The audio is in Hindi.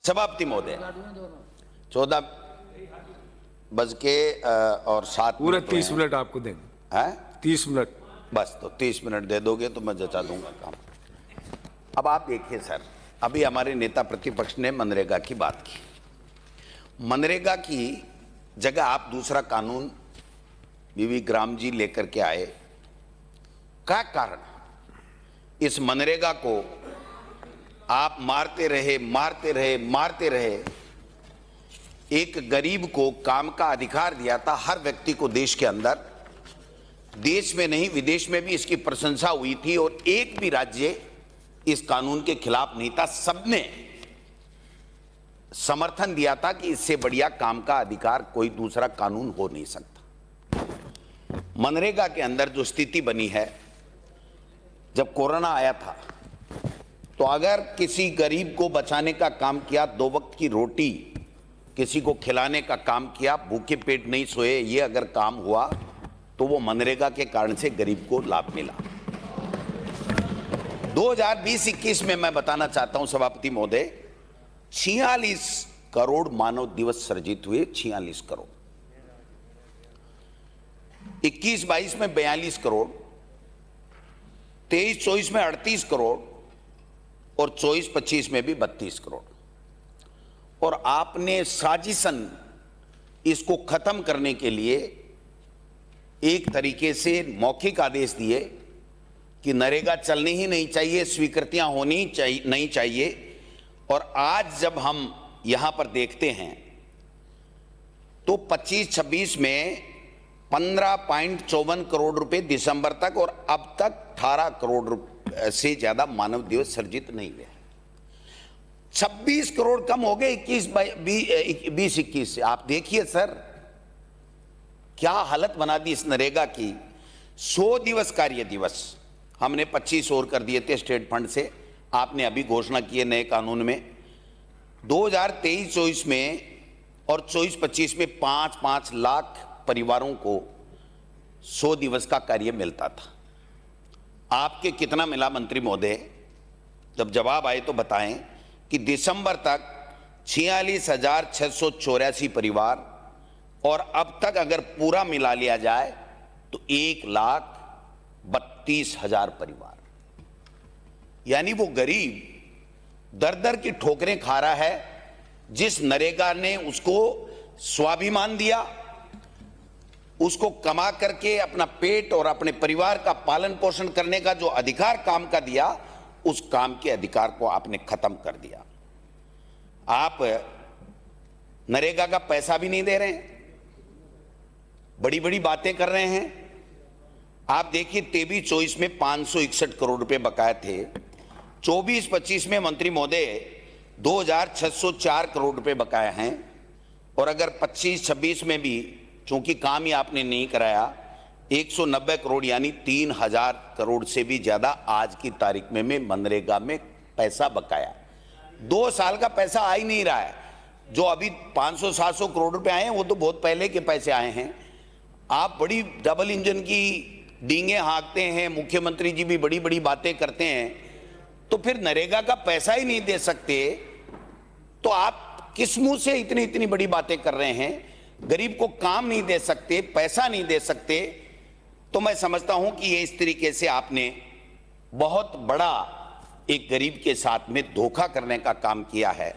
सभापति महोदय 14:07 पूरे 30 मिनट आपको देंगे। हैं 30 मिनट बस, तो 30 मिनट दे दोगे तो मैं जचा दूंगा काम। अब आप देखिए सर, अभी हमारे नेता प्रतिपक्ष ने मनरेगा की बात की। मनरेगा की जगह आप दूसरा कानून बीवी ग्राम जी लेकर के आए। क्या कारण? इस मनरेगा को आप मारते रहे। एक गरीब को काम का अधिकार दिया था, हर व्यक्ति को देश के अंदर, देश में नहीं विदेश में भी इसकी प्रशंसा हुई थी और एक भी राज्य इस कानून के खिलाफ नहीं था। सबने समर्थन दिया था कि इससे बढ़िया काम का अधिकार कोई दूसरा कानून हो नहीं सकता। मनरेगा के अंदर जो स्थिति बनी है, जब कोरोना आया था तो अगर किसी गरीब को बचाने का काम किया, 2 वक्त की रोटी किसी को खिलाने का काम किया, भूखे पेट नहीं सोए, ये अगर काम हुआ तो वो मनरेगा के कारण से गरीब को लाभ मिला। 2020-21 में मैं बताना चाहता हूं सभापति महोदय, 46 करोड़ मानव दिवस सृजित हुए। 46 करोड़। 21-22 में 42 करोड़, 23-24 में 38 करोड़ और 24-25 में भी 32 करोड़। और आपने साजिशन इसको खत्म करने के लिए एक तरीके से मौखिक आदेश दिए कि नरेगा चलनी ही नहीं चाहिए, स्वीकृतियां होनी नहीं चाहिए। और आज जब हम यहां पर देखते हैं तो 25-26 में 15.54 करोड़ रुपए दिसंबर तक, और अब तक 18 करोड़ से ज्यादा मानव दिवस सृजित नहीं हुए। 26 करोड़ कम हो गए 20-21 से। आप देखिए सर, क्या हालत बना दी इस नरेगा की। 100 दिवस कार्य दिवस हमने 25 और कर दिए थे स्टेट फंड से। आपने अभी घोषणा की है नए कानून में। 2023-24 में और 24-25 में 5-5 लाख परिवारों को 100 दिवस का कार्य मिलता था। आपके कितना मिला मंत्री महोदय? जब जवाब आए तो बताएं कि दिसंबर तक 46,684 परिवार, और अब तक अगर पूरा मिला लिया जाए तो 1,32,000 परिवार। यानी वो गरीब दर की ठोकरें खा रहा है। जिस नरेगा ने उसको स्वाभिमान दिया, उसको कमा करके अपना पेट और अपने परिवार का पालन पोषण करने का जो अधिकार काम का दिया, उस काम के अधिकार को आपने खत्म कर दिया। आप नरेगा का पैसा भी नहीं दे रहे हैं, बड़ी बड़ी बातें कर रहे हैं। आप देखिए 23-24 में 561 करोड़ रुपए बकाया थे। 24-25 में मंत्री महोदय 2,604 करोड़ रुपए बकाया हैं। और अगर 25-26 में भी चूंकि काम ही आपने नहीं कराया, 190 करोड़ यानी 3,000 करोड़ से भी ज्यादा आज की तारीख में मनरेगा में पैसा बकाया। 2 साल का पैसा आ ही नहीं रहा है। जो अभी 500-700 करोड़ रुपए आए हैं वो तो बहुत पहले के पैसे आए हैं। आप बड़ी डबल इंजन की डींगे हाँकते हैं, मुख्यमंत्री जी भी बड़ी बड़ी बातें करते हैं, तो फिर नरेगा का पैसा ही नहीं दे सकते तो आप किस मुंह से इतनी बड़ी बातें कर रहे हैं? गरीब को काम नहीं दे सकते, पैसा नहीं दे सकते। तो मैं समझता हूं कि ये इस तरीके से आपने बहुत बड़ा एक गरीब के साथ में धोखा करने का काम किया है।